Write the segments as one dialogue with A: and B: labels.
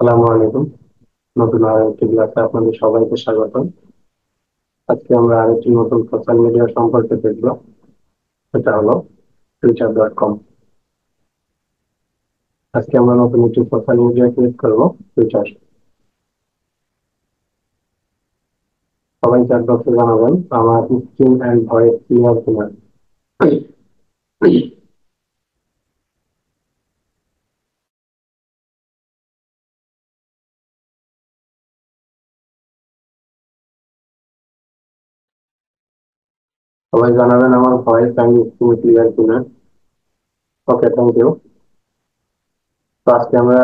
A: আসসালামু আলাইকুম। নতুন আরেকটি ক্লাসে আপনাদের সবাইকে স্বাগত। আজকে আমরা আরেকটি নতুন সোশ্যাল মিডিয়া সম্পর্কে দেখব। সেটা হলো টুইটার.কম। আজকে আমরা নতুন একটি সোশ্যাল মিডিয়া ক্রিয়েট করব, টুইটার। সবাই চ্যাট বক্সে জানাবেন আমার স্ক্রিন অ্যান্ড ভয়েস ক্লিয়ার কিনা। সবাই জানাবেন আমার ভয়েস অ্যান্ড স্ক্রিন ক্লিয়ার কিনা। ওকে, থ্যাংক ইউ। তো আজকে আমরা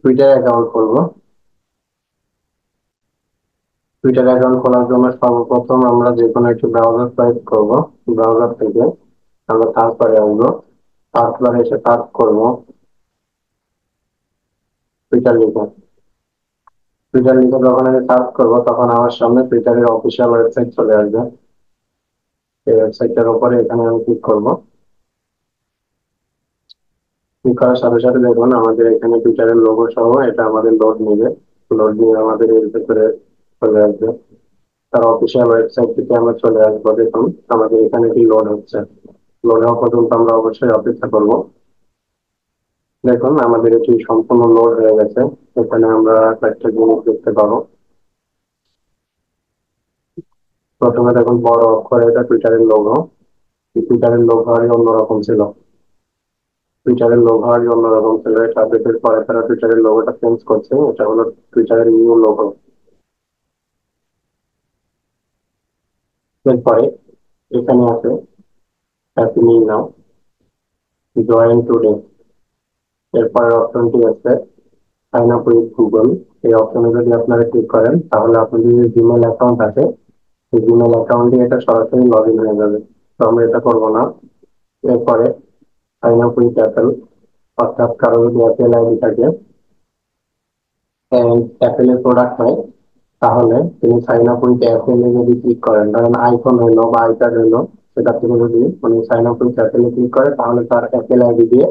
A: টুইটার অ্যাকাউন্ট করবো। টুইটার অ্যাকাউন্ট খোলার জন্য সর্বপ্রথম আমরা যে কোনো একটি ব্রাউজার চয়েস করব। ব্রাউজার থেকে আমরা সার্চ বারে আসবো। সার্চ বারে এসে সার্চ করবো টুইটার লিখে। টুইটার লিখে যখন আমি সার্চ করবো তখন আমার সামনে টুইটারের অফিসিয়াল ওয়েবসাইট চলে আসবে। এই ওয়েবসাইটের উপরে এখানে আমি ক্লিক করবো। ক্লিক করার সাথে সাথে দেখুন আমাদের এখানে টুইটারের লোগো সহ এটা আমাদের লোড নিবে। লোড নিয়ে আমাদের এর ভিতরে চলে আসবে। তার অফিসিয়াল ওয়েবসাইট থেকে আমরা চলে আসবো। দেখুন আমাদের এখানে কি লোড হচ্ছে। লোড হওয়া পর্যন্ত আমরা অবশ্যই অপেক্ষা করব। দেখুন আমাদের এটি সম্পূর্ণ লোড হয়ে গেছে। এখানে আমরা কয়েকটা জিনিস দেখতে পাবো। প্রথমে দেখুন বড় অক্ষরে এটা টুইটারের লোগো। টুইটারের লোগো আরই অন্যরকম ছিল। টুইটারের লোগো আরই অন্যরকম ছিল। এটা আপডেটের পরে তারা টুইটারের লোগোটা চেঞ্জ করছে। এটা হলো টুইটারের নিউ লোগো। এরপরে এখানে আছে হ্যাপি নিউ নাও, জয়েন টুডে। এরপরের অপশনটি আছে সাইন আপ উইথ গুগল। এই অপশনে যদি আপনারা ক্লিক করেন তাহলে আপনাদের যে জিমেল অ্যাকাউন্ট আছে সেই জিমেল অ্যাকাউন্টে এটা সরাসরি লগ ইন হয়ে যাবে। তো আমরা এটা করবো না। এরপরে সাইন আপ উইথ অ্যাপেল, অর্থাৎ কারো যদি অ্যাপেল আইডি থাকে, অ্যাপেলের প্রোডাক্ট হয়, তাহলে তিনি সাইন আপ উইথ অ্যাপেলে যদি ক্লিক করেন, ধরেন আইফোন হইলো বা আইপ্যাড হইলো, সেটা থেকে যদি উনি সাইন আপ উইথ অ্যাপেলে ক্লিক করে তাহলে তার অ্যাপেল আইডি দিয়ে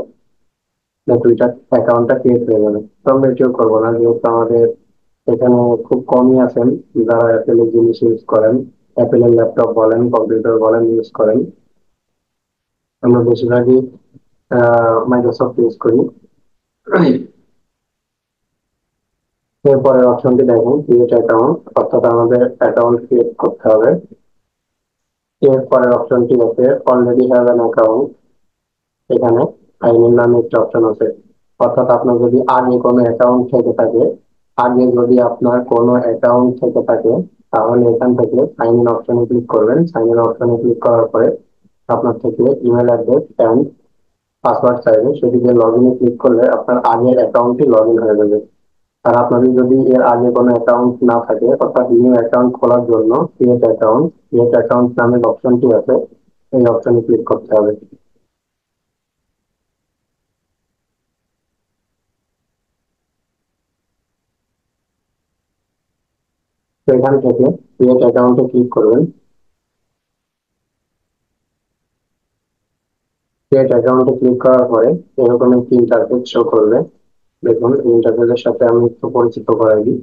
A: টুইটার অ্যাকাউন্টটা ক্রিয়েট হয়ে যাবে। তো আমরা এটিও করবো না, যেহেতু আমাদের এখানে খুব কমই আছেন যারা অ্যাপেলের জিনিস ইউজ করেন। অ্যাপেলের ল্যাপটপ বলেন, কম্পিউটার বলেন ইউজ করেন। আমরা বেশিরভাগই মাইক্রোসফট ইউজ করি। এরপরের অপশনটি দেখুন ক্রিয়েট অ্যাকাউন্ট, অর্থাৎ আমাদের অ্যাকাউন্ট ক্রিয়েট করতে হবে। এরপরের অপশনটি আছে অলরেডি হ্যাভ অ্যান অ্যাকাউন্ট। এখানে সাইন ইন নামে একটা অপশন আছে, অর্থাৎ আপনার যদি আগে কোনো অ্যাকাউন্ট থেকে থাকে, তাহলে এখান থেকে সাইন ইন অপশনে ক্লিক করবেন। সাইন ইন অপশনে ক্লিক করার পরে আপনার থেকে ইমেল অ্যাড্রেস অ্যান্ড পাসওয়ার্ড চাইবে, সেটিতে লগ ইনে ক্লিক করলে আপনার আগের অ্যাকাউন্টটি লগ ইন হয়ে যাবে। আর আপনাদের যদি এর আগে কোনো অ্যাকাউন্ট না থাকে, অর্থাৎ নিউ অ্যাকাউন্ট খোলার জন্য ক্রিয়েট অ্যাকাউন্ট নামের অপশনটি আছে, এই অপশনে ক্লিক করতে হবে। তো এখান থেকে ক্রিয়েট অ্যাকাউন্টে ক্লিক করবেন। ক্রিয়েট অ্যাকাউন্টে ক্লিক করার পরে এরকম একটি ইন্টারফেস শো করবে। দেখুন ইন্টারফেসের সাথে আমি একটু পরিচিত করাই দিই।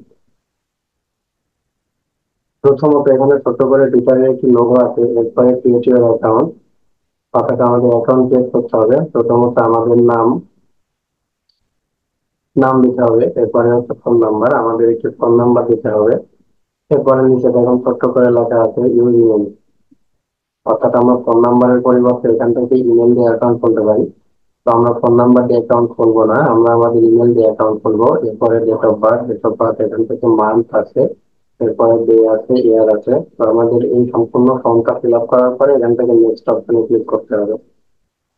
A: প্রথমত এখানে ছোট করে টুইটারের একটি লোগো আছে, এরপরে ক্রিয়েট ইউর অ্যাকাউন্ট, অর্থাৎ আমাদের অ্যাকাউন্ট ক্রিয়েট করতে হবে। প্রথমত আমাদের নাম নাম দিতে হবে, এরপরে হচ্ছে ফোন নাম্বার, আমাদের একটি ফোন নাম্বার দিতে হবে। এরপরে নিচে দেখুন ছোট্ট করে লেখা আছে ইউর ইমেল, অর্থাৎ আমরা ফোন নাম্বারের পরিবর্তে এখান থেকে ইমেল দিয়ে অ্যাকাউন্ট খুলতে পারি। তো আমরা ফোন নাম্বার দিয়ে অ্যাকাউন্ট খুলবো না, আমরা আমাদের ইমেল দিয়ে অ্যাকাউন্ট খুলবো। এরপরে ডেট অফ বার্থ এখান থেকে মান্থ আছে, এরপরে ডে আছে, ইয়ার আছে। তো আমাদের এই সম্পূর্ণ ফর্মটা ফিল আপ করার পরে এখান থেকে নেক্সট অপশনে ক্লিক করতে হবে।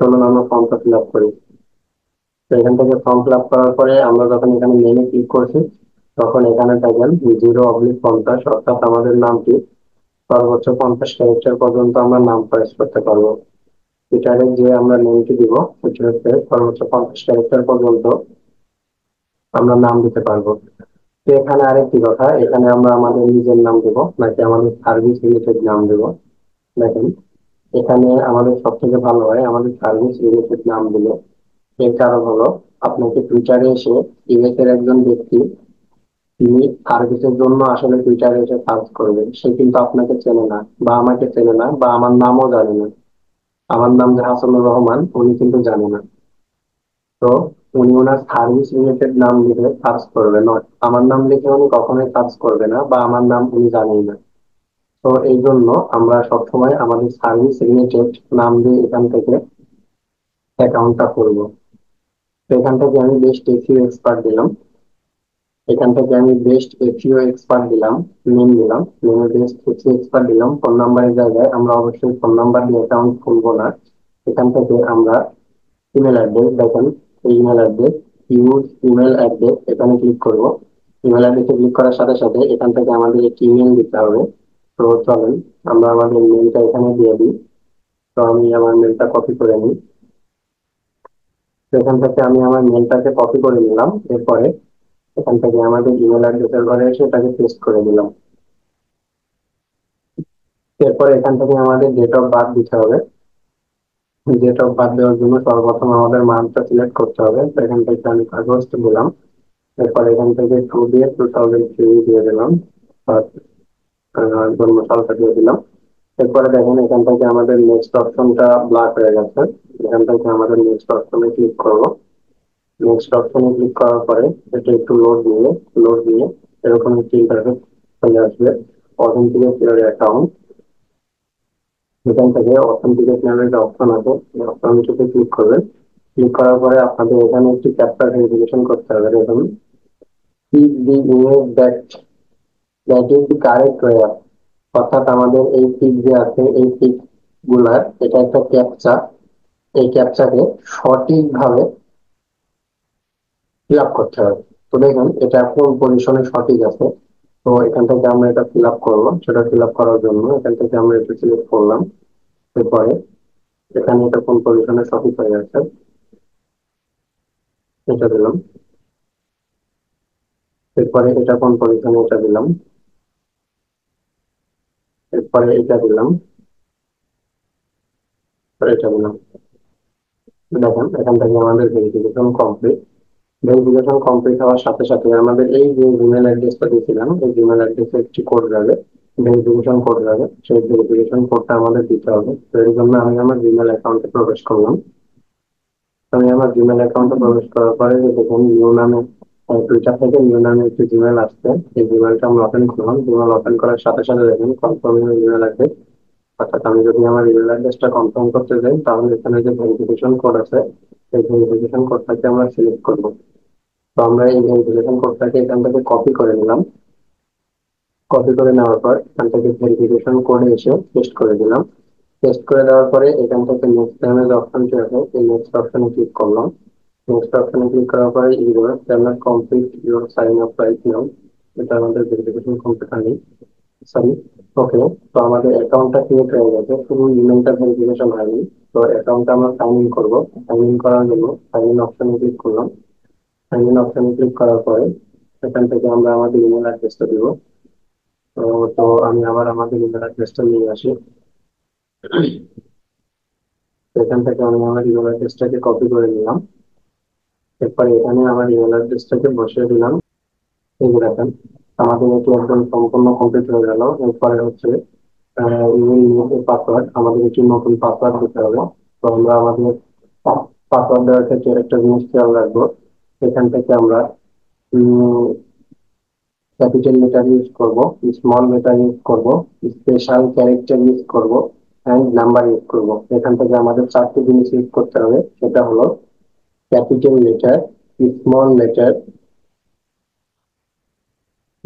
A: চলুন আমরা ফর্মটা ফিল আপ করি। তো এখান থেকে ফর্ম ফিল আপ করার পরে আমরা যখন এখানে মেনে ক্লিক করছি, তখন এখানে দেখেন 0/50, অর্থাৎ আমাদের নামটি সর্বোচ্চ 50 ক্যারেক্টার পর্যন্ত আমরা নাম প্রবেশ করতে পারবো। টুইটারে যে আমরা নেমটি দিব সেটি হচ্ছে সর্বোচ্চ 50 ক্যারেক্টার পর্যন্ত আমরা নাম দিতে পারবো। তো এখানে আরেকটি কথা, এখানে আমরা আমাদের নিজের নাম দেব নাকি আমাদের সার্ভিস রিলেটেড নাম দেব। দেখেন এখানে আমাদের সব থেকে ভালো হয় আমাদের সার্ভিস রিলেটেড নাম দিলে। এর কারণ হলো আপনাকে টুইটারে এসে ইউএস এর একজন ব্যক্তি, তিনি সার্ভিসের জন্য আসলে টুইটারে এসে সার্চ করবেন, সে কিন্তু আপনাকে চেনে না বা আমাকে চেনে না বা আমার নামও জানে না। আমার নাম যে হাসানুর রহমান, উনি কিন্তু জানে না। তো উনি ওনার সার্ভিস রিলেটেড নাম লিখে সার্চ করবে, নট আমার নাম লিখে উনি কখনোই সার্চ করবে না, বা আমার নাম উনি জানেই না। তো এই জন্য আমরা সবসময় আমাদের সার্ভিস রিলেটেড নাম দিয়ে এখান থেকে অ্যাকাউন্টটা করবো। তো এখান থেকে আমি বেস্ট এসইও এক্সপার্ট দিলাম, এখান থেকে আমি বেস্ট এসইও এক্সপার্ট দিলাম, নেম দিলাম, নেমে বেস্ট এসইও এক্সপার্ট দিলাম। ফোন নাম্বারের জায়গায় আমরা অবশ্যই ফোন নাম্বার দিয়ে অ্যাকাউন্ট খুলবো না। এখান থেকে আমরা ইমেল অ্যাড্রেস, দেখেন এই email address, use email address, এখানে ক্লিক করব। ইমেল অ্যাড্রেসে ক্লিক করার সাথে সাথে এখান থেকে আমাদের একটি ইমেল দিতে হবে। তো চলেন আমরা আমাদের মেলটা এখানে দিয়ে দিই। তো আমি আমার মেলটা কপি করে নিই। তো এখান থেকে আমি আমার মেলটাকে কপি করে নিলাম। এরপরে এখান থেকে আমাদের ইমেল অ্যাড্রেসের ঘরে এসে এটাকে পেস্ট করে দিলাম। এরপরে এখান থেকে আমাদের ডেট অফ বার্থ দিতে হবে। ডেট অফ বার্থ দেওয়ার জন্য সর্বপ্রথম আমাদের মান্থটা সিলেক্ট করতে হবে। তো এখান থেকে আমি আগস্ট দিলাম। এরপর এখান থেকে 2 দিয়ে 2003 দিয়ে দিলাম, আর, জন্ম সালটা দিয়ে দিলাম। এরপরে দেখেন এখান থেকে আমাদের নেক্সট অপশনটা ব্ল্যাক হয়ে গেছে। এখান থেকে আমাদের নেক্সট অপশনে ক্লিক করব। নেক্সট অপশনে ক্লিক করার পরে এটা একটু লোড নিয়ে এরকম একটি ইন্টারফেস চলে আসবে। অথেন্টিকেট ইওর অ্যাকাউন্ট, এখান থেকে অথেন্টিকেট নামের একটা অপশন আছে, এই অপশনটিতে ক্লিক করবেন। ক্লিক করার পরে আপনাদের এখানে একটি ক্যাপচা ভেরিফিকেশন করতে হবে। দেখুন, pick the image that is the correct way, অর্থাৎ আমাদের এই পিক যে আছে, এই পিক গুলার এটা একটা ক্যাপচা, এই ক্যাপচাকে সঠিকভাবে ফিল আপ করতে হবে। তো দেখুন এটা কোন পজিশনে সঠিক আছে। তো এখান থেকে আমরা এটা ফিল আপ করবো। সেটা ফিল আপ করার জন্য এখান থেকে আমরা এটা সিলেক্ট করলাম। এরপরে এখানে এটা কোন পজিশনে সঠিক হয়ে আছে এটা দিলাম। এরপরে এটা কোন পজিশনে এটা দিলাম। এরপরে এটা দিলাম, এটা দিলাম। দেখেন এখান থেকে আমাদের ভেরিফিকেশন কমপ্লিট। ভেরিফিকেশন কমপ্লিট হওয়ার সাথে সাথে আমাদের এই যে জিমেল অ্যাড্রেসটা দিয়েছিলাম, এই জিমেল অ্যাড্রেসে একটি কোড যাবে, ভেরিফিকেশন কোড যাবে। সেই ভেরিফিকেশন কোডটা আমাদের দিতে হবে। তো এর জন্য আমি আমার জিমেল অ্যাকাউন্টে প্রবেশ করলাম। আমি আমার জিমেল অ্যাকাউন্টে প্রবেশ করার পরে দেখুন নিউ নামে, টুইটার থেকে নিউ নামে একটি জিমেল আসছে। এই জিমেলটা আমরা ওপেন করলাম। জিমেল ওপেন করার সাথে সাথে দেখুন কনফার্ম ইমেল অ্যাড্রেস, অর্থাৎ আমি যদি আমার ইমেল অ্যাড্রেসটা কনফার্ম করতে যাই তাহলে এখানে যে ভেরিফিকেশন কোড আছে, এই ভেরিফিকেশন কোডটাকে আমরা সিলেক্ট করবো। তো আমরা এই ভেরিফিকেশন কোডটাকে এখান থেকে কপি করে নিলাম। কপি করে নেওয়ার পর এখান থেকে ভেরিফিকেশন কোডে এসে পেস্ট করে দিলাম। পেস্ট করে দেওয়ার পরে এখান থেকে নেক্সট টাইমের যে অপশনটি আছে, এই নেক্সট অপশনে ক্লিক করলাম। নেক্সট অপশনে ক্লিক করার পরে your cannot complete your sign up right now, এটা আমাদের ভেরিফিকেশন কমপ্লিট হয়নি, সরি। ওকে, তো আমাদের অ্যাকাউন্টটা ক্রিয়েট হয়ে গেছে, শুধু ইমেলটা ভেরিফিকেশন হয়নি। তো অ্যাকাউন্টটা আমরা সাইন ইন করবো। সাইন ইন করার জন্য সাইন ইন অপশনে ক্লিক করলাম। সাইন ইন অপশনে ক্লিক করার পরে এখান থেকে আমরা আমাদের ইমেল অ্যাড্রেসটা দিব। তো তো আমি আবার আমাদের ইমেল অ্যাড্রেসটা নিয়ে আসি। তো এখান থেকে আমি আমার ইমেল অ্যাড্রেসটাকে কপি করে নিলাম। এরপরে এখানে আমার ইমেল অ্যাড্রেসটাকে বসিয়ে দিলাম। এই যে দেখেন আমাদের এটি একদম সম্পূর্ণ কমপ্লিট হয়ে গেল। এরপরে হচ্ছে ইমেল পাসওয়ার্ড, আমাদের একটি নতুন পাসওয়ার্ড দিতে হবে। তো আমরা আমাদের পাসওয়ার্ড দেওয়ার ক্ষেত্রে একটা জিনিস খেয়াল রাখবো। এখান থেকে আমরা ক্যাপিটাল লেটার ইউজ করব, স্মল লেটার ইউজ করব, স্পেশাল ক্যারেক্টার ইউজ করব, অ্যান্ড নাম্বার ইউজ করব। এখান থেকে আমাদের চারটি জিনিস ইউজ করতে হবে। সেটা হলো capital letter, small letter,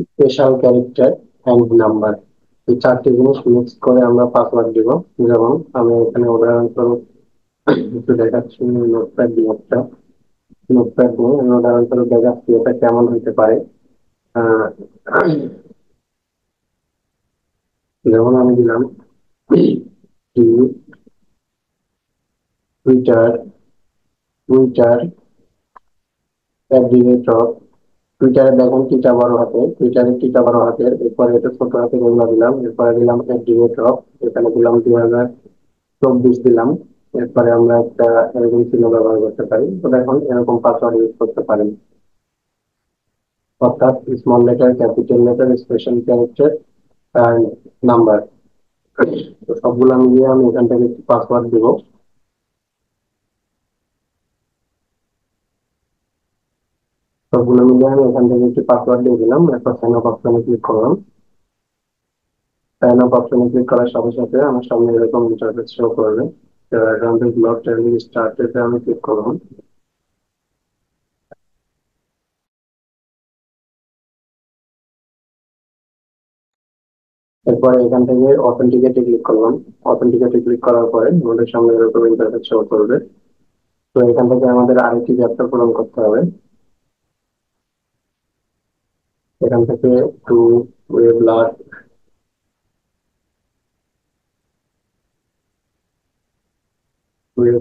A: special character, and number. এই চারটি জিনিস মিক্স করে আমরা পাসওয়ার্ড দিব। যেমন আমি এখানে উদাহরণস্বরূপ একটু দেখাচ্ছি, নোটপ্যাড দিয়ে একটা নোটপ্যাড নিয়ে আমি উদাহরণস্বরূপ দেখাচ্ছি এটা কেমন হতে পারে। আহ, যেমন আমি দিলাম টুইটার, টুইটার অ্যাট টুইটারে দেখেন টিটা বড় হাতে, টুইটারে টিটা বড় হাতের, এরপরে এটা ছোট হাতে এগুলো দিলাম। এরপরে দিলাম @, এখানে দিলাম 2024 দিলাম। এরপরে আমরা একটা এরকম চিহ্ন ব্যবহার করতে পারি। তো দেখুন এরকম পাসওয়ার্ড ইউজ করতে পারেন, অর্থাৎ small letter, capital letter, special character and number. তো সবগুলো মিলিয়ে আমি এখান থেকে একটি পাসওয়ার্ড দিব। সবগুলো মিলিয়ে আমি এখান থেকে একটি পাসওয়ার্ড দিয়ে দিলাম। এরপর সাইন আপ অপশনে ক্লিক করলাম। সাইন আপ অপশনে ক্লিক করার সাথে সাথে আমার সামনে এরকম ইন্টারফেস শো করবে। Account is locked training started আমি ক্লিক করলাম। এরপরে এখান থেকে অথেন্টিকেটে ক্লিক করলাম। অথেন্টিকেটে ক্লিক করার পরে আমাদের সামনে এরকম ইন্টারফেস শো করবে। তো এখান থেকে আমাদের আরেকটি গ্যাপটা পূরণ করতে হবে। এখান থেকে টু ওয়ে ব্লাড,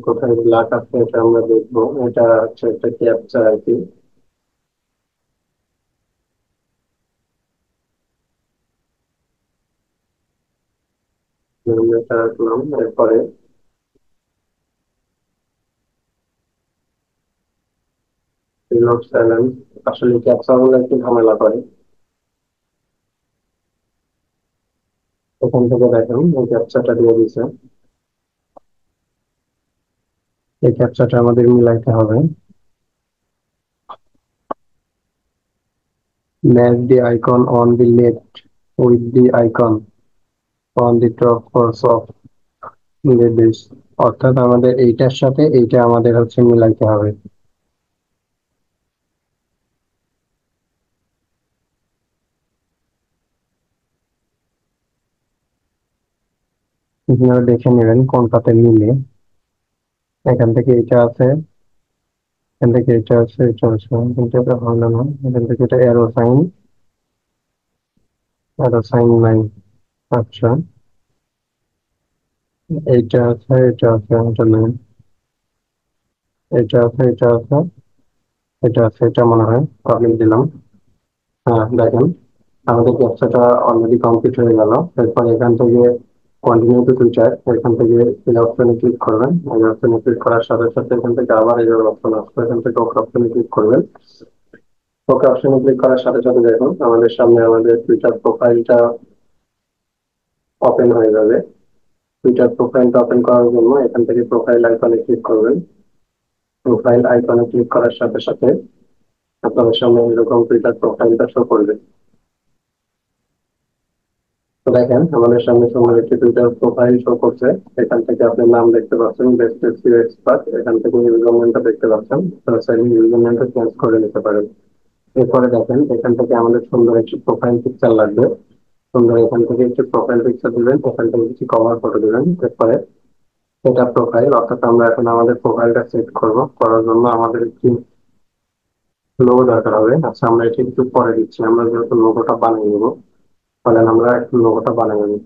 A: কোথায় ব্লাড আছে এটা আমরা দেখবো। এটা হচ্ছে একটা ক্যাপচা আর কি। এটা রাখলাম। এরপরে রিলোড সাইলেন্স, আসলে ক্যাপচা গুলো একটু ঝামেলা করে। এখান থেকে দেখেন এই ক্যাপচাটা দিয়ে দিছে। এই ক্যাপচাটা আমাদের মিলাইতে হবে। Match the icon on the left with the icon on the top course of the dish, অর্থাৎ আমাদের এইটার সাথে এইটা আমাদের হচ্ছে মিলাইতে হবে। আপনারা দেখে নেবেন কোনটাতে মিলে। এখান থেকে এটা আছে, এখান থেকে এটা আছে, এটা আছে, কিন্তু এটা হলো না। এখান থেকে এটা এরো সাইন নাই। আচ্ছা, এইটা আছে, এটা আছে, এটা নেই। এটা আছে, এটা আছে, এটা আছে, এটা মনে হয় প্রবলেম দিলাম। হ্যাঁ দেখেন আমাদের ক্যাপচাটা অলরেডি কমপ্লিট হয়ে গেল। এরপর এখান থেকে কন্টিনিউ টু ফিচার, এখান থেকে এই অপশনে ক্লিক করবেন। এই অপশনে ক্লিক করার সাথে সাথে এখান থেকে আবার এই অপশন আসবে, এখান থেকে ওকে অপশনে ক্লিক করবেন। ওকে অপশনে ক্লিক করার সাথে সাথে দেখুন আমাদের সামনে আমাদের টুইটার প্রোফাইলটা ওপেন হয়ে যাবে। টুইটার প্রোফাইলটা ওপেন করার জন্য এখান থেকে প্রোফাইল আইকনে ক্লিক করবেন। প্রোফাইল আইকনে ক্লিক করার সাথে সাথে আপনাদের সামনে এরকম টুইটার প্রোফাইলটা শো করবে। তো দেখেন আমাদের সামনে সুন্দর একটি টুইটার প্রোফাইল শো করছে। এখান থেকে আপনি নাম দেখতে পাচ্ছেন, বেস্ট এসইও এক্সপার্ট। এখান থেকে ইউজার নেমটা দেখতে পাচ্ছেন, আপনারা চাইলে ইউজার নেমটা চেঞ্জ করে নিতে পারেন। এরপরে দেখেন এখান থেকে আমাদের সুন্দর একটি প্রোফাইল পিকচার লাগবে। সুন্দর এখান থেকে একটি প্রোফাইল পিকচার দিবেন, এখান থেকে কিছু কভার ফটো দিবেন। এরপরে এটা প্রোফাইল, অর্থাৎ আমরা এখন আমাদের প্রোফাইলটা সেট করব। করার জন্য আমাদের একটি লোগো দরকার হবে। আচ্ছা আমরা এটি একটু পরে দিচ্ছি, আমরা যেহেতু লোগোটা বানিয়ে নেবো, তাহলে আমরা একটু লোগোটা বানিয়ে নিই।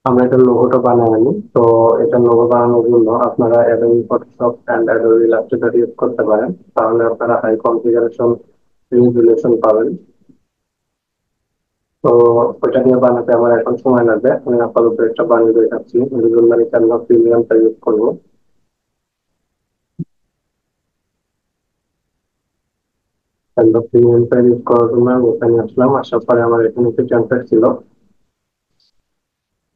A: আমরা এটা লোগোটা বানিয়ে নিই। তো এটা লোগো বানানোর জন্য আপনারা Adobe Photoshop and Adobe Illustrator use করতে পারেন, তাহলে আপনারা হাই কনফিগারেশন রেজুলেশন পাবেন। তো ওইটা নিয়ে বানাতে আমার এখন সময় লাগবে, আমি আপাতত একটা বানিয়ে দেখাচ্ছি। এর জন্য আমি ক্যানভা প্রিমিয়ামটা ইউজ করবো। ক্যানভা প্রিমিয়ামটা ইউজ করার জন্য আমি এখানে আসলাম। আসার পরে আমার এখানে একটি টেমপ্লেট ছিল,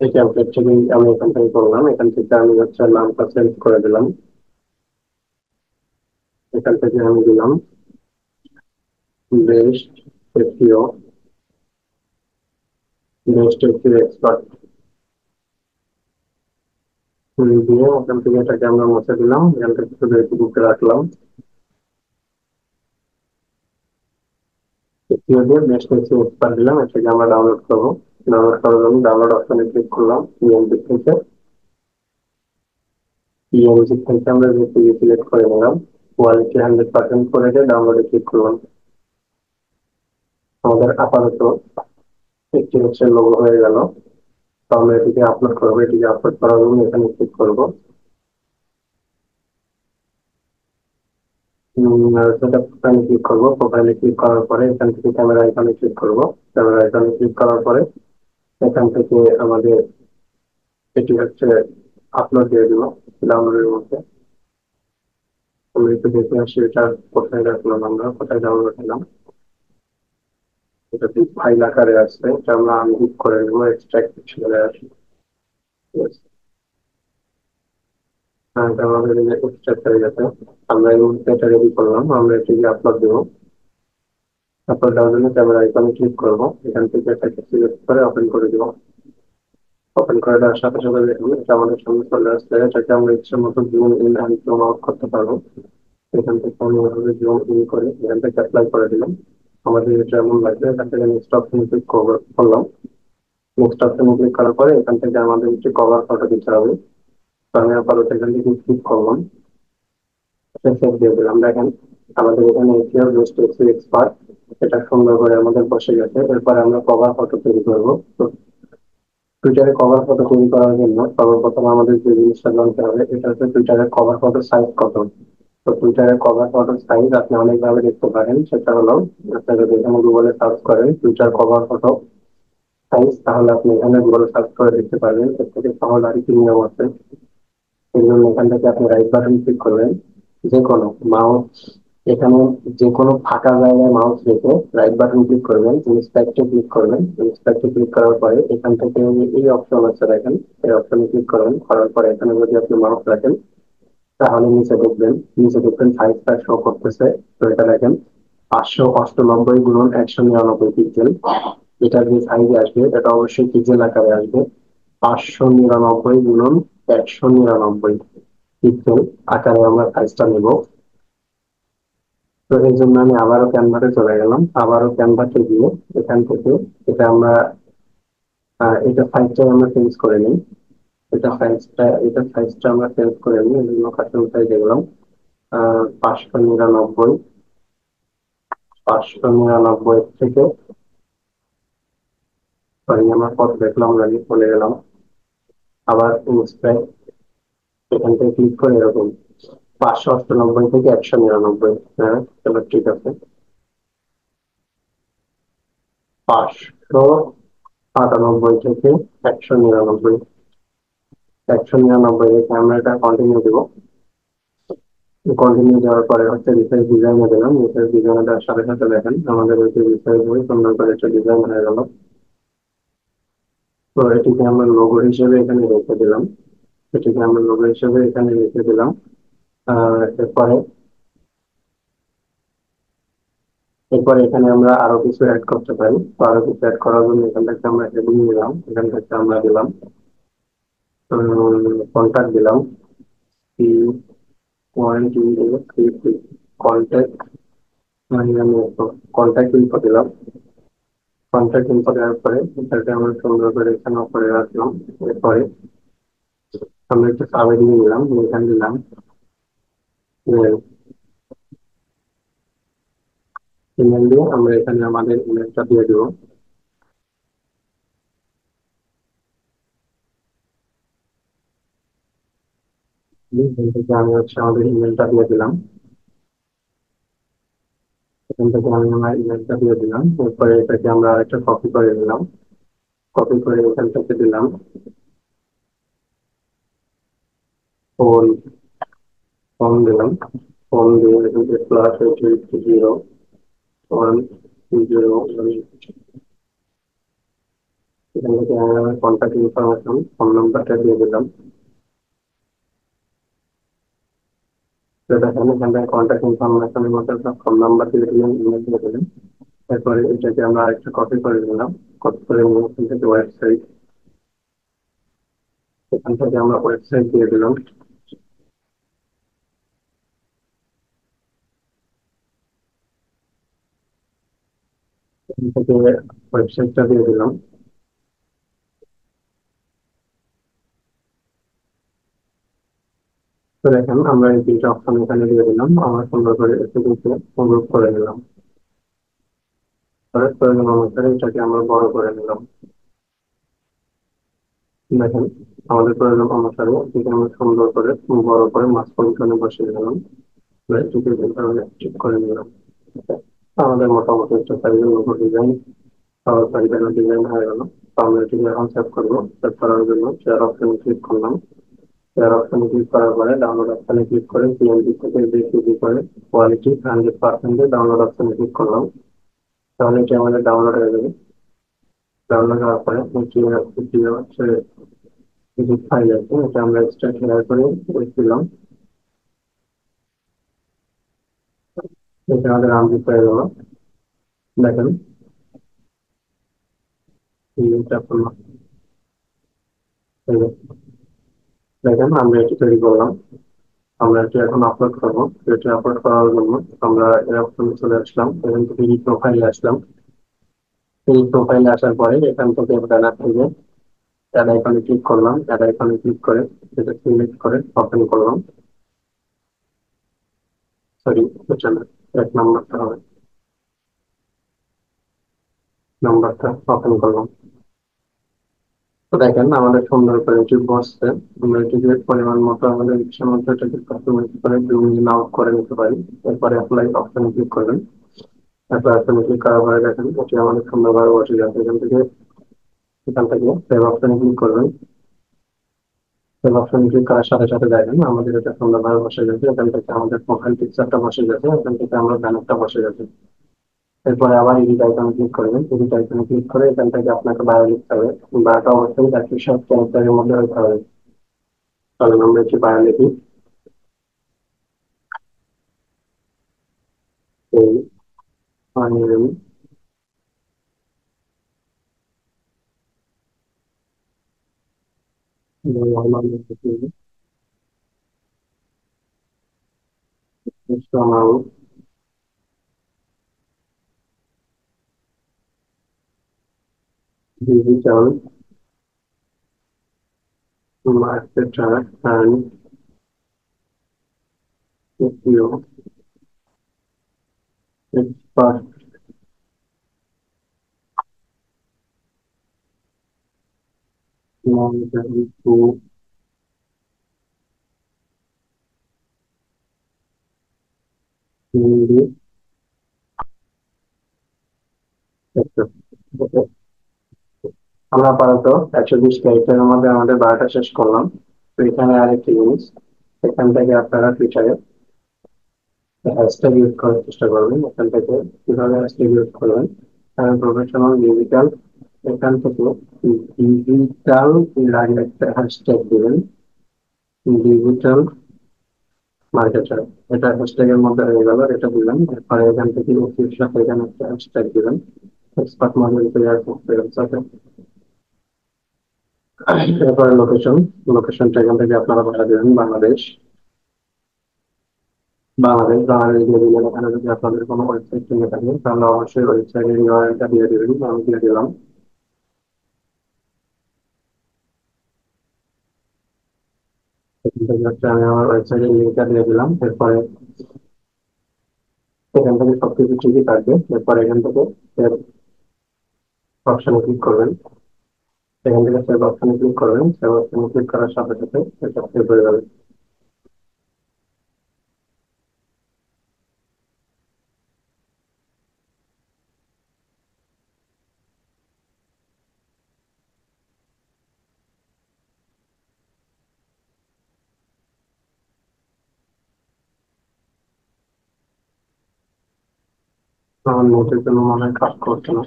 A: এই টেমপ্লেট থেকে আমি এখান থেকে করলাম। এখান থেকে আমি হচ্ছে নামটা চেঞ্জ করে দিলাম। এখান থেকে আমি দিলাম best SEO, best SEO expert দিয়ে ওখান থেকে এটাকে আমরা মুছে দিলাম। এখান থেকে শুধু এটুকুকে রাখলাম। এসইও দিয়ে বেস্ট এসইও এক্সপার্ট দিলাম, এটাকে আমরা ডাউনলোড করবো। ডাউনলোড করার জন্য ডাউনলোড অপশনে ক্লিক করলাম। পিএনজি থেকে আমরা জেপিজি সিলেক্ট করে নিলাম। কোয়ালিটি 100% করে দিয়ে ডাউনলোডে ক্লিক করলাম। আমাদের আপাতত একটি হচ্ছে লোগো হয়ে গেল। তো আমরা এটিকে আপলোড করবো। এটিকে আপলোড করার জন্য এখানে ক্লিক করবো। সেটা প্রোফাইলে ক্লিক করবো। প্রোফাইলে ক্লিক করার পরে এখান থেকে ক্যামেরা আইকনে ক্লিক করবো। ক্যামেরা আইকনে ক্লিক করার পরে এখান থেকে আমাদের এটি হচ্ছে আপলোড দিয়ে দিব ডাউনলোডের মধ্যে। আমরা একটু দেখে আসি এটা কোথায় রাখলাম, আমরা কোথায় ডাউনলোড দিলাম। এটা ফাইল আকারে আছে, এটা আমরা আনজিপ করে নেবো, এক্সট্রাক্ট চলে আসি। ঠিক আছে, এটা আমাদের এক্সট্রাক্ট হয়ে গেছে। আমরা এই মুহূর্তে এটা রেডি করলাম, আমরা এটিকে আপলোড দেবো। আপলোড দেওয়ার জন্য ক্যামেরা আইকনে ক্লিক করবো, এখান থেকে এটাকে সিলেক্ট করে ওপেন করে দিব। ওপেন করে দেওয়ার সাথে সাথে দেখুন এটা আমাদের সামনে চলে আসছে। এটাকে আমরা ইচ্ছা মতো zoom in and zoom out করতে পারবো। এখান থেকে আমি এভাবে জুম ইন করে এখান থেকে অ্যাপ্লাই করে দিলাম। আমাদের এটা এমন লাগবে, এখান থেকে নেক্সট অপশনে ক্লিক করলাম। নেক্সট অপশনে ক্লিক করার পরে এখান থেকে আমাদের একটি কভার ফটো দিতে হবে। তো আমি আপাতত এখান থেকে ক্লিক করলাম, সেভ দিয়ে দিলাম। দেখেন আমাদের এখানে এসিও জাস্ট এক্সপার্ট এটা সুন্দর করে আমাদের বসে গেছে। এরপরে আমরা কভার ফটো তৈরি করবো। তো টুইটারে কভার ফটো তৈরি করার জন্য সর্বপ্রথম আমাদের যে জিনিসটা জানতে হবে এটা হচ্ছে টুইটারের কভার ফটো সাইজ কত। তো টুইটারের কভার ফটো সাইজ আপনি অনেকভাবে দেখতে পারেন, সেটা হলো আপনি যদি এখানে গুগলে সার্চ করেন টুইটার কভার ফটো সাইজ, তাহলে আপনি এখানে গুগলে সার্চ করে দেখতে পারবেন। এর থেকে সহজ আর কি নিয়ম আছে। এই জন্য এখান থেকে আপনি রাইট বাটন ক্লিক করবেন, যে কোনো মাউস এখানে যে কোনো ফাঁকা জায়গায় মাউস রেখে রাইট বাটন ক্লিক করবেন, ইন্সপেক্টে ক্লিক করবেন। ইন্সপেক্টে ক্লিক করার পরে এখান থেকে এই অপশন আছে দেখেন, এই অপশনে ক্লিক করবেন। করার পরে এখানে যদি আপনি মাউস রাখেন তাহলে নিচে দেখবেন সাইজটা শো করতেছে। তো এটা দেখেন 598 গুণন 199 পিক্সেল। এটা যে সাইজে আসবে এটা অবশ্যই পিক্সেল আকারে আসবে। 599 গুণন 199 পিক্সেল আকারে আমরা সাইজটা নেব। তো এই জন্য আমি আবারও ক্যানভাতে চলে গেলাম, আবারও ক্যানভাতে গিয়ে এখান থেকে এটা আমরা এটা সাইজটা আমরা চেঞ্জ করে নিই। এটা সাইজটা আমরা চেঞ্জ করে নিই, এই জন্য কাস্টম সাইজে গেলাম। 599, 599 থেকে সরি আমার কত দেখলাম লাগে চলে গেলাম। আবার ইন্সপেক্ট, এখান থেকে ক্লিক করে এরকম 598 থেকে 199। হ্যাঁ চলো ঠিক আছে। 598 থেকে 199, 199 রেখে আমরা এটা কন্টিনিউ দেবো। কন্টিনিউ দেওয়ার পরে হচ্ছে রিসাইজ ডিজাইনে দিলাম। রিসাইজ ডিজাইনে দেওয়ার সাথে সাথে দেখেন আমাদের ওই রিসাইজ বই সুন্দর করে একটা ডিজাইন হয়ে গেল। তো এটিকে আমরা লোগো হিসেবে এখানে রেখে দিলাম। এটিকে আমরা লোগো হিসেবে এখানে রেখে দিলাম। এরপরে এরপরে এখানে আমরা আরো কিছু অ্যাড করতে পারি। তো আরো কিছু অ্যাড করার জন্য এখান থেকে আমরা হেডিং দিলাম, এখান থেকে আমরা দিলাম কন্ট্যাক্ট দিলাম, কন্ট্যাক্ট মানে আমি কন্ট্যাক্ট ইনফো দিলাম। কন্ট্যাক্ট ইনফো দেওয়ার পরে এটাকে আমরা সুন্দর করে এখানে উপরে রাখলাম। এরপরে আমরা একটু সাবহেডিং দিলাম, এখানে দিলাম ইমেল দিয়ে আমরা এখানে আমাদের ইমেলটা দিয়ে দেবো। এখান থেকে আমি হচ্ছে আমাদের ইমেলটা দিয়ে দিলাম। এখান থেকে আমি আমার ইমেলটা দিয়ে দিলাম। এরপরে এটাকে আমরা আরেকটা কপি করে নিলাম, কপি করে এখান থেকে দিলাম ফোন, ফোন দিলাম। ফোন দিয়ে এখানে +8801 এখান থেকে আমি আমার কন্ট্যাক্ট ইনফরমেশন ফোন নাম্বারটা দিয়ে দিলাম। তো দেখেন এখান থেকে কন্ট্যাক্ট ইনফরমেশনের মধ্যে ফোন নাম্বার দিয়ে দিলাম, ইমেল দিয়ে দিলাম। এরপরে এটাকে আমরা আরেকটা কপি করে নিলাম, কপি করে নিয়ে এখান থেকে ওয়েবসাইট, এখান থেকে আমরা ওয়েবসাইট দিয়ে দিলাম। এখান থেকে ওয়েবসাইটটা দিয়ে দিলাম। তো দেখেন আমরা এই তিনটা অপশন এখানে দিয়ে দিলাম, আমরা সুন্দর করে এসে অনুরোধ করে নিলাম। পরে প্রয়োজন অনুসারে এটাকে আমরা বড় করে নিলাম। দেখেন আমাদের প্রয়োজন অনুসারে এটাকে আমরা সুন্দর করে বড় করে মাছ পজিশনে বসিয়ে দিলাম। এটাকে এইভাবে ঠিক করে নিলাম। আমাদের মোটামুটি একটা সাইজের মতো ডিজাইন, ডিজাইন হয়ে গেল। তো আমরা এটিকে এখন সেভ করবো। সেভ করার জন্য শেয়ার অপশনে ক্লিক করলাম। শেয়ার অপশনে ক্লিক করার পরে ডাউনলোড অপশনে ক্লিক করে পিএনজি থেকে জেপিজি করে কোয়ালিটি 100% ডাউনলোড অপশনে ক্লিক করলাম। তাহলে এটি আমাদের ডাউনলোড হয়ে যাবে। ডাউনলোড হওয়ার পরে এটি হচ্ছে যে ফাইল আছে এটা আমরা এক্সট্রা শেয়ার করে দিলাম। এটা আমাদের আনজিপ হয়ে গেল। দেখেন এটা করলাম। এই যে, দেখেন আমরা এটি তৈরি করলাম। আমরা এটি এখন আপলোড করবো। এটি আপলোড করার জন্য আমরা এই অপশনে চলে আসলাম, এখান থেকে এই প্রোফাইলে আসলাম। এই প্রোফাইলে আসার পরে এখান থেকে ব্যানার থেকে অ্যাড আইকনে ক্লিক করলাম। অ্যাড আইকনে ক্লিক করে এটা সিলেক্ট করে ওপেন করলাম। সরি, এটা না, এক নাম্বারটা হবে। নাম্বারটা ওপেন করলাম। তো দেখেন আমাদের সুন্দর করে এটি বসছে। আমরা এটিকে পরিমাণ মতো আমাদের ইচ্ছা মতো এটাকে কাস্টমাইজ করে জুম ইন আউট করে নিতে পারি। এরপরে অ্যাপ্লাই অপশনে ক্লিক করবেন। অ্যাপ্লাই অপশনে ক্লিক করার পরে দেখেন এটি আমাদের সুন্দরভাবে বসে যাবে। এখান থেকে সেভ অপশনে ক্লিক করবেন। সেভ অপশনে ক্লিক করার সাথে সাথে দেখেন আমাদের এটা সুন্দরভাবে বসে গেছে। এখান থেকে আমাদের প্রোফাইল পিকচারটা বসে গেছে, এখান থেকে আমরা ব্যানারটা বসে গেছে। এরপরে আবার এডিট আইকনে ক্লিক করবেন। এডিট আইকনে ক্লিক করে এখান থেকে আপনাকে বায়ো লিখতে হবে। বায়োটা অবশ্যই একই সব ক্যারেক্টারের মধ্যে হতে হবে। তাহলে আমরা একটি বায়ো লিখি। এই অনিয়ম ইসলামাউ digital marketer and SEO expert to Hindi sector. আমরা আপাতত 120 ক্যারেক্টারের মধ্যে আমাদের বারোটা শেষ করলাম। তো এখানে আরেকটি জিনিস, এখান থেকে আপনারা ফিচারে হ্যাশট্যাগ ইউজ করার চেষ্টা করবেন। এখান থেকে কিভাবে হ্যাশট্যাগ ইউজ করবেন, কারণ প্রফেশনাল ডিজিটাল, এখান থেকে ডিজিটাল এর আগে একটা হ্যাশট্যাগ দিবেন, ডিজিটাল মার্কেটার। এটা হ্যাশট্যাগ এর মধ্যে হয়ে গেল, এটা দিলাম। এরপরে এখান থেকে অফিস সাথে এখানে একটা হ্যাশট্যাগ দিবেন, এক্সপার্ট মডেল তৈরি করতে হবে। এরপরে লোকেশন, লোকেশনটা এখান থেকে আপনারা বসা দিবেন বাংলাদেশ। বাংলাদেশ বাংলাদেশ দিয়ে দিলেন। এখানে যদি আপনাদের কোনো ওয়েবসাইট কিনে থাকেন তাহলে অবশ্যই ওয়েবসাইটের ইউআরএলটা দিয়ে দেবেন। আমি দিয়ে দিলাম। এখান থেকে হচ্ছে আমি আমার ওয়েবসাইটের লিঙ্কটা দিয়ে দিলাম। এরপরে এখান থেকে সবকিছু ঠিকই থাকবে। এরপর এখান থেকে সেভ অপশনে ক্লিক করবেন। এখান থেকে সেভ অপশনে ক্লিক করবেন। সেভ অপশনে ক্লিক করার সাথে সাথে এটা সেভ হয়ে যাবে। আমার নোটের জন্য মনে হয় কাজ করছে না।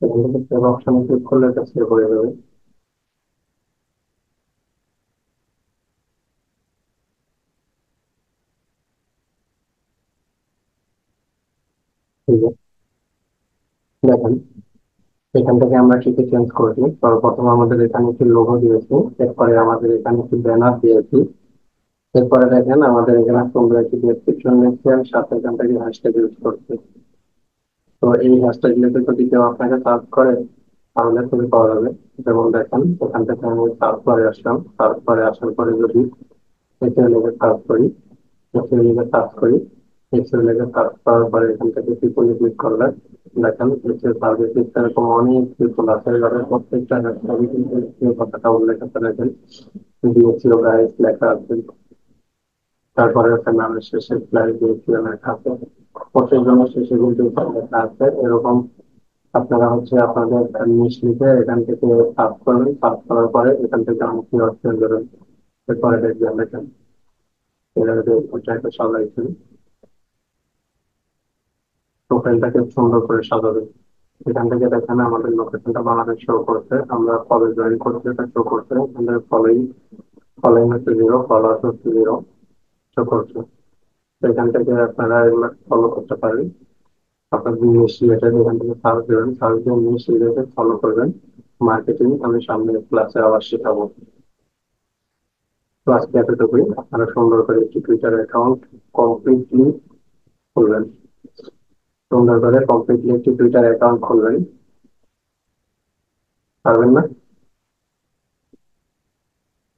A: এখান থেকে সেভ অপশনে ক্লিক করলে এটা সেভ হয়ে যাবে। ঠিক আছে, দেখেন এখান থেকে আমরা কি কি চেঞ্জ করেছি। সর্বপ্রথম আমাদের এখানে একটি লোগো দিয়েছি। এরপরে আমাদের এখানে একটি ব্যানার দিয়েছি। এরপরে দেখেন আমাদের এখানে সুন্দর একটি ডেসক্রিপশন লিখছি, আর সাথে এখান থেকে হ্যাশট্যাগ ইউজ করছি। তো এই হ্যাশট্যাগ লিখে যদি কেউ আপনাকে সার্চ করে তাহলে খুবই পাওয়া যাবে। যেমন দেখেন এখান থেকে আমি সার্চ করে আসলাম। সার্চ করে আসার পরে যদি এসে লিখে সার্চ করি, এসে লিখে সার্চ করি, এসে লিখে সার্চ করার পরে এখান থেকে পিপলে ক্লিক করলে দেখেন এসে সার্ভিস এরকম অনেক পিপল আছে। এভাবে প্রত্যেকটা হ্যাশট্যাগে কিন্তু এই কথাটা উল্লেখ আছে। দেখেন দিয়েছিল গাইস লেখা আছে, তারপরে হচ্ছে নামের শেষে ফ্লাই দিয়েছিল লেখা আছে, প্রত্যেকজনের শেষে কিন্তু লেখা আছে। এরকম আপনারা হচ্ছে আপনাদের নিজ লিখে এখান থেকে সার্চ করবেন, সার্চ করার পরে এখান থেকে আমি কি অপশন দেবেন, এরপরে দেখবেন দেখেন এভাবে ওইটা একটা সাজাইছেন, প্রোফাইলটাকে সুন্দর করে সাজাবেন। এখান থেকে দেখেন আমাদের লোকেশনটা বাংলাদেশ শো করছে, আমরা কবে জয়েন করছি এটা শো করছে, এখান থেকে ফলোইং, ফলোইং হচ্ছে 0, ফলোয়ার্স হচ্ছে 0 শো করছে। তো এখান থেকে আপনারা এগুলো ফলো করতে পারেন। আপনার নিউজ রিলেটেড এখান থেকে সার্চ দেবেন, সার্চ দিয়ে নিউজ রিলেটেড ফলো করবেন। মার্কেটিং আমি সামনে ক্লাসে আবার শেখাবো। তো আজকে এতটুকুই, আপনারা সুন্দর করে একটি টুইটার অ্যাকাউন্ট কমপ্লিটলি খুলবেন, সুন্দর করে কমপ্লিটলি একটি টুইটার অ্যাকাউন্ট খুলবেন। পারবেন না?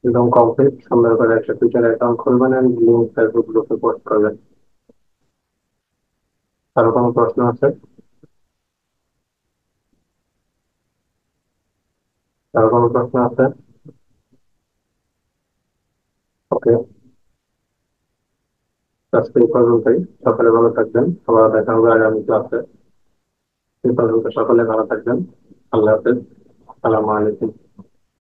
A: একদম কমপ্লিট সুন্দর করে একটা টুইটার অ্যাকাউন্ট খুলবেন এন্ড লিঙ্ক ফেসবুক গ্রুপে পোস্ট করবেন। কারো কোনো প্রশ্ন আছে? কারো কোনো প্রশ্ন আছে? ওকে, আজকে এই পর্যন্তই। সকালে ভালো থাকবেন, আবার দেখা হবে আগামী ক্লাসে। এই পর্যন্ত সকলে ভালো থাকবেন। আল্লাহ হাফেজ। আসসালামু আলাইকুম।